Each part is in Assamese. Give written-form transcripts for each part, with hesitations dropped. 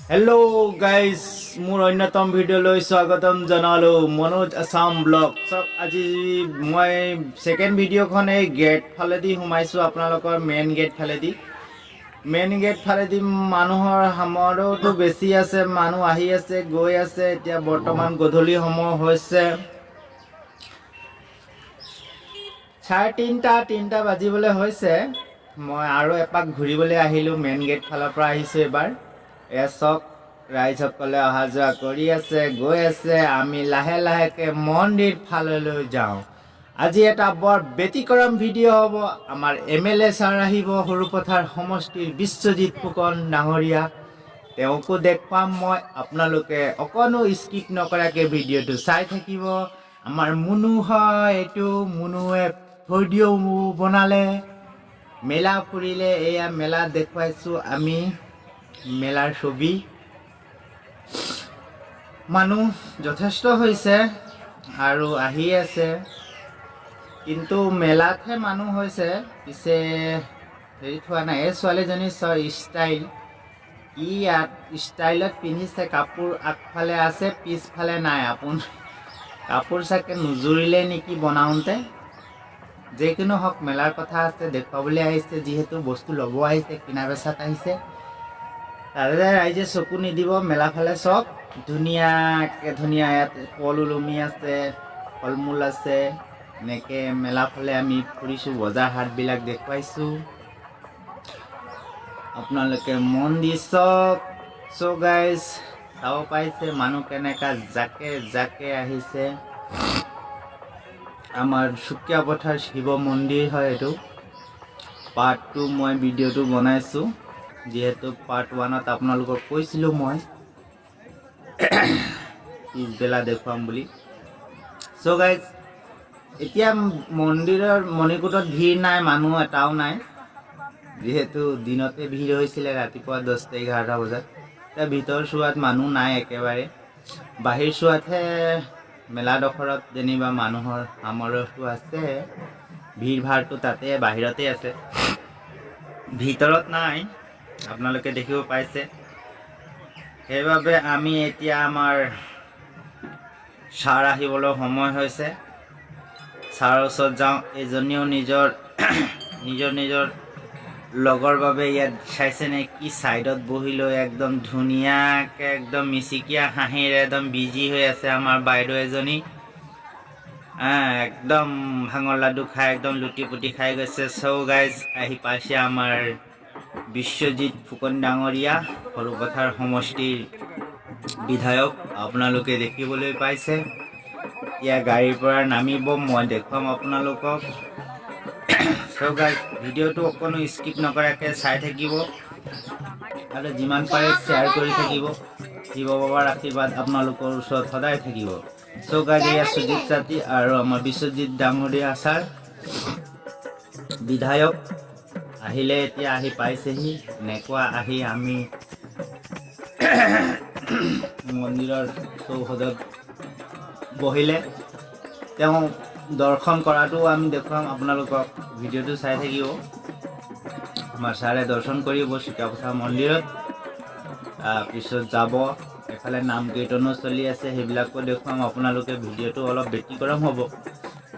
हेलो गाइस मोर अन्यतम भिडिओলৈ स्वागतम जनालो मनोज आसाम ब्लॉग सब আজি মই সেকেন্ড ভিডিওখন এই গেট ফালেদি সোমাইছো আপোনালোকৰ মেইন গেট ফালেদি মানুহৰ হামৰটো বেছি আছে মানুহ আহি আছে গৈ আছে এতিয়া বৰ্তমান গধূলি সময় হৈছে 3:30 বাজিবলৈ হৈছে মই আৰু এপাক ঘূৰিবলৈ আহিলো মেইন গেট ফালৰ পৰা আহিছো এবাৰ এসক ৰাইজসকলে অহা যোৱা কৰি আছে গৈ আছে আমি লাহে লাহেকে মন্দিৰ ফাললৈ যাওঁ আজি এটা বৰ ব্যতিক্ৰম ভিডিঅ' হ'ব আমাৰ এমএলএ ছাৰ আহিব সৰুপথাৰ সমষ্টিৰ বিশ্বজিৎ ফুকন ডাঙৰীয়া তেওঁকো দেখুৱাম মই আপোনালোকে অকনো স্কিপ নকৰাকে ভিডিঅ'টো চাই থাকিব আমাৰ মুনু হয় এইটো মুনুৱে ভিডিঅ' বনালে মেলা ফুৰিলে এয়া মেলা দেখুৱাইছো আমি মেলাৰ ছবি মানুহ যথেষ্ট হৈছে আৰু আহি আছে কিন্তু মেলাতহে মানুহ হৈছে পিছে হেৰি থোৱা নাই এই ছোৱালীজনী ষ্টাইল কি ষ্টাইলত পিন্ধিছে কাপোৰ আগফালে আছে পিছফালে নাই আপোন কাপোৰ চাকে নুজুৰিলে নেকি বনাওঁতে যিকোনো হওক মেলাৰ কথা আছে দেখুৱাবলৈ আহিছে যিহেতু বস্তু ল'ব আহিছে কিনা বেচাত আহিছে তাৰে ৰাইজে চকু নিদিব মেলা ফালে চব ধুনীয়াকে ধুনীয়া ইয়াত ফল ওলমি আছে ফল মূল আছে এনেকে মেলা ফালে আমি ফুৰিছোঁ বজাৰ হাটবিলাক দেখুৱাইছোঁ আপোনালোকে মন দি চাওক চ' গাইজ চাব পাইছে মানুহ কেনেকা জাকে আহিছে আমাৰ সুকীয়া পথাৰ শিৱ মন্দিৰ হয় এইটো পাৰ্ট 2 মই ভিডিঅ'টো বনাইছোঁ যেহেতু পাৰ্ট 1ত আপোনালোকক কৈছিলোঁ মই পিছবেলা দেখুৱাম বুলি চ' গাইজ এতিয়া মন্দিৰৰ মণিকূটত ভিৰ নাই মানুহ এটাও নাই যেহেতু দিনতে ভিৰ হৈছিলে ৰাতিপুৱা 10-11 বজাত এতিয়া ভিতৰ চোৱাত মানুহ নাই একেবাৰে বাহিৰ চোৱাতহে মেলাডোখৰত যেনিবা মানুহৰ সামৰটো আছে ভিৰ ভাৰটো তাতে বাহিৰতে আছে ভিতৰত নাই আপোনালোকে দেখিব পাইছে সেইবাবে আমি এতিয়া আমাৰ ছাৰ আহিবলৈ সময় হৈছে ছাৰৰ ওচৰত যাওঁ এজনীও নিজৰ লগৰ বাবে ইয়াত চাইছেনে কি ছাইডত বহি লৈ একদম ধুনীয়াকৈ একদম মিচিকিয়া হাঁহিৰে একদম বিজি হৈ আছে আমাৰ বাইদেউ এজনী একদম ভাঙৰ লাডু খাই একদম লুটি পুটি খাই গৈছে চ' গাইজ আহি পাইছে আমাৰ বিশ্বজিৎ ফুকন ডাঙৰীয়া সৰুপথাৰ সমষ্টিৰ বিধায়ক আপোনালোকে দেখিবলৈ পাইছে এতিয়া গাড়ীৰ পৰা নামিব মই দেখুৱাম আপোনালোকক চ' গাইজ ভিডিঅ'টো অকণো স্কিপ নকৰাকৈ চাই থাকিব আৰু যিমান পাৰে শ্বেয়াৰ কৰি থাকিব শিৱ বাবাৰ আশীৰ্বাদ আপোনালোকৰ ওচৰত সদায় থাকিব চ' গাইজ এয়া সুজিত জাতি আৰু আমাৰ বিশ্বজিৎ ডাঙৰীয়া ছাৰ বিধায়ক আহিলে এতিয়া আহি পাইছেহি এনেকুৱা আহি আমি মন্দিৰৰ চৌহদত বহিলে তেওঁ দৰ্শন কৰাটো আমি দেখুৱাম আপোনালোকক ভিডিঅ'টো চাই থাকিব আমাৰ ছাৰে দৰ্শন কৰিব চুকাপথাৰ মন্দিৰত তাৰপিছত যাব এফালে নাম কীৰ্তনো চলি আছে সেইবিলাকো দেখুৱাম আপোনালোকে ভিডিঅ'টো অলপ ব্যতিক্ৰম হ'ব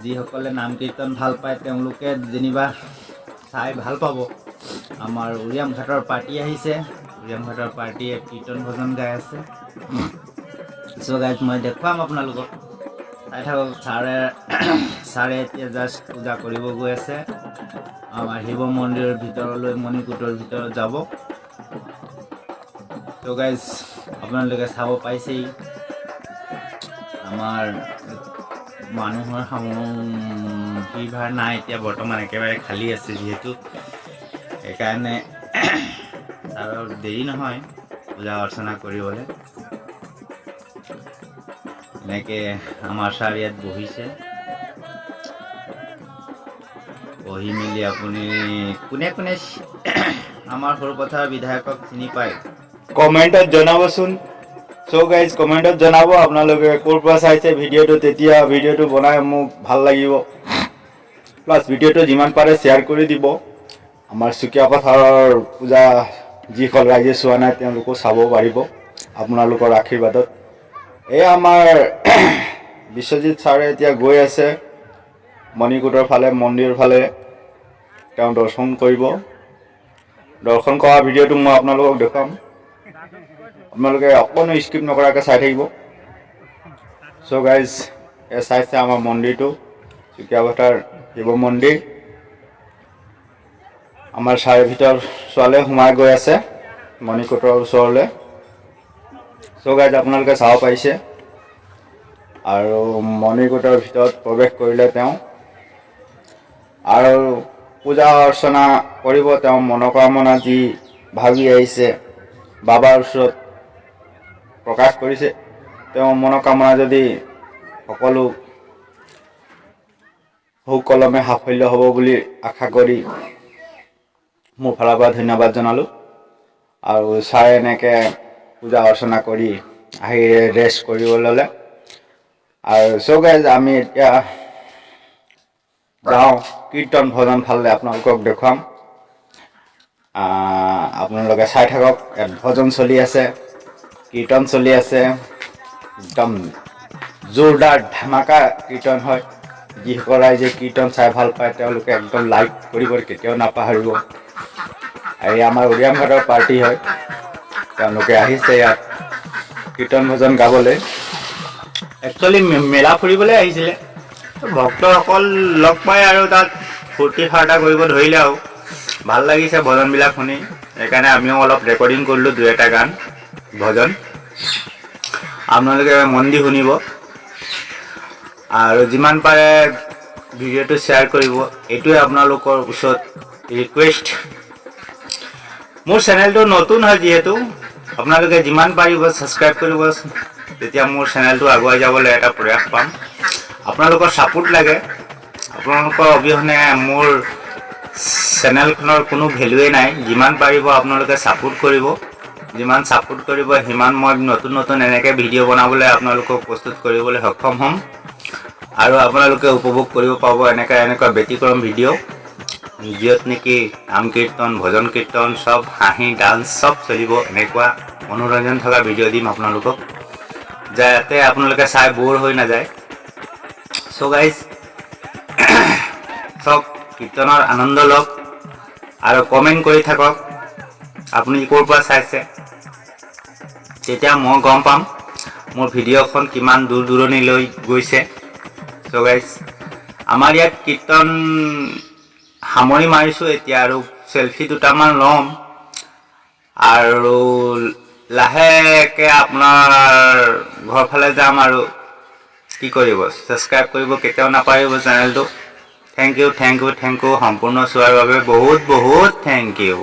যিসকলে নাম কীৰ্তন ভাল পায় তেওঁলোকে যেনিবা চাই ভাল পাব আমাৰ উৰিয়াম ঘাটৰ পাৰ্টি আহিছে উৰিয়াম ঘাটৰ পাৰ্টিয়ে কীৰ্তন ভজন গাই আছে চ' গাইজ মই দেখুৱাম আপোনালোকক চাই থাকক ছাৰে এতিয়া জাষ্ট পূজা কৰিব গৈ আছে আমাৰ শিৱ মন্দিৰৰ ভিতৰলৈ মণিকূটৰ ভিতৰত যাব চ' গাইজ আপোনালোকে চাব পাইছেই আমাৰ মানুহৰ ভিৰ ভাৰ নাই এতিয়া বৰ্তমান একেবাৰে খালী আছে যিহেতু সেইকাৰণে আৰু দেৰি নহয় পূজা অৰ্চনা কৰিবলৈ এনেকৈ আমাৰ ছাৰ ইয়াত বহিছে বহি মেলি আপুনি কোনে কোনে আমাৰ সৰুপথাৰ বিধায়কক চিনি পায় কমেণ্টত জনাবচোন চ' গাইজ কমেণ্টত জনাব আপোনালোকে ক'ৰ পৰা চাইছে ভিডিঅ'টো তেতিয়া ভিডিঅ'টো বনাই মোক ভাল লাগিব প্লাছ ভিডিঅ'টো যিমান পাৰে শ্বেয়াৰ কৰি দিব। আমাৰ চুকীয়া পথাৰৰ পূজা যিসকল ৰাইজে চোৱা নাই তেওঁলোকো চাব পাৰিব আপোনালোকৰ আশীৰ্বাদত। এই আমাৰ বিশ্বজিৎ ছাৰে এতিয়া গৈ আছে মণিকূটৰ ফালে, মন্দিৰৰ ফালে তেওঁ দৰ্শন কৰিব। দৰ্শন কৰা ভিডিঅ'টো মই আপোনালোকক দেখুৱাম, আপোনালোকে অকণো স্কিপ নকৰাকৈ চাই থাকিব। চ' গাইজ, চাইছে আমাৰ মন্দিৰটো, চুকীয়া পথাৰ শিৱ মন্দিৰ। আমাৰ ছাৰে ভিতৰ চোৱালে সোমাই গৈ আছে মণিকূটৰ ওচৰলৈ। চ' গাইজ, আপোনালোকে চাব পাৰিছে। আৰু মণিকূটৰ ভিতৰত প্ৰৱেশ কৰিলে তেওঁ আৰু পূজা অৰ্চনা কৰিব। তেওঁ মনোকামনা যি ভাবি আহিছে বাবাৰ ওচৰত প্ৰকাশ কৰিছে। তেওঁ মনোকামনা যদি সকলো সুকলমে সাফল্য হ'ব বুলি আশা কৰি মোৰ ফালৰ পৰা ধন্যবাদ জনালোঁ। আৰু ছাৰে এনেকৈ পূজা অৰ্চনা কৰি আহি ৰেষ্ট কৰিব ল'লে। আৰু চ' গাইজ, আমি এতিয়া যাওঁ কীৰ্তন ভজন ফালে, আপোনালোকক দেখুৱাম। আপোনালোকে চাই থাকক। ইয়াত ভজন চলি আছে, কীৰ্তন চলি আছে, একদম জোৰদাৰ ধামাকা কীৰ্তন হয়। যিসকল ৰাইজে কীৰ্তন চাই ভাল পায় তেওঁলোকে একদম লাইক কৰিব, কেতিয়াও নাপাহৰিব। এই আমাৰ উৰিয়াম ঘাটৰ পাৰ্টি হয়, তেওঁলোকে আহিছে ইয়াত কীৰ্তন ভজন গাবলৈ। একচুৱেলি মেলা ফুৰিবলৈ আহিছিলে, ভক্তসকল লগ পাই আৰু তাত ফূৰ্তি ফাৰ্তা কৰিব ধৰিলে আৰু ভাল লাগিছে ভজনবিলাক শুনি। সেইকাৰণে আমিও অলপ ৰেকৰ্ডিং কৰিলোঁ 2-এটা গান ভজন, আপোনালোকে মন দি শুনিব। আৰু যিমান পাৰে ভিডিঅ'টো শ্বেয়াৰ কৰিব, এইটোৱে আপোনালোকৰ ওচৰত ৰিকুৱেষ্ট। মোৰ চেনেলটো নতুন হয় যিহেতু, আপোনালোকে যিমান পাৰিব ছাবস্ক্ৰাইব কৰিব, তেতিয়া মোৰ চেনেলটো আগুৱাই যাবলৈ এটা প্ৰয়াস পাম। আপোনালোকৰ ছাপোৰ্ট লাগে, আপোনালোকৰ অবিহনে মোৰ চেনেলখনৰ কোনো ভেলুৱেই নাই। যিমান পাৰিব আপোনালোকে ছাপোৰ্ট কৰিব, যিমান ছাপোৰ্ট কৰিব সিমান মই নতুন নতুন এনেকৈ ভিডিঅ' বনাবলৈ আপোনালোকক প্ৰস্তুত কৰিবলৈ সক্ষম হ'ম। আৰু আপোনালোকে উপভোগ কৰিব পাব এনেকুৱা ব্যতিক্ৰম ভিডিঅ', য'ত নেকি নাম কীৰ্তন, ভজন কীৰ্তন চব, হাঁহি ডান্স চব চলিব। এনেকুৱা মনোৰঞ্জন থকা ভিডিঅ' দিম আপোনালোকক, যাতে আপোনালোকে চাই ব'ৰ হৈ নাযায়। চ' গাইজ, চব কীৰ্তনৰ আনন্দ লওক আৰু কমেণ্ট কৰি থাকক আপুনি ক'ৰ পৰা চাইছে, তেতিয়া মই গম পাম মোৰ ভিডিঅ'খন কিমান দূৰ দূৰণিলৈ গৈছে। চ' গাইজ, আমাৰ ইয়াত কীৰ্তন সামৰি মাৰিছোঁ এতিয়া, আৰু চেলফি দুটামান ল'ম আৰু লাহেকৈ আপোনাৰ ঘৰ ফালে যাম। আৰু কি কৰিব, ছাবস্ক্ৰাইব কৰিব কেতিয়াও নাপাহৰিব চেনেলটো। থেংক ইউ সম্পূৰ্ণ চোৱাৰ বাবে বহুত বহুত থেংক ইউ।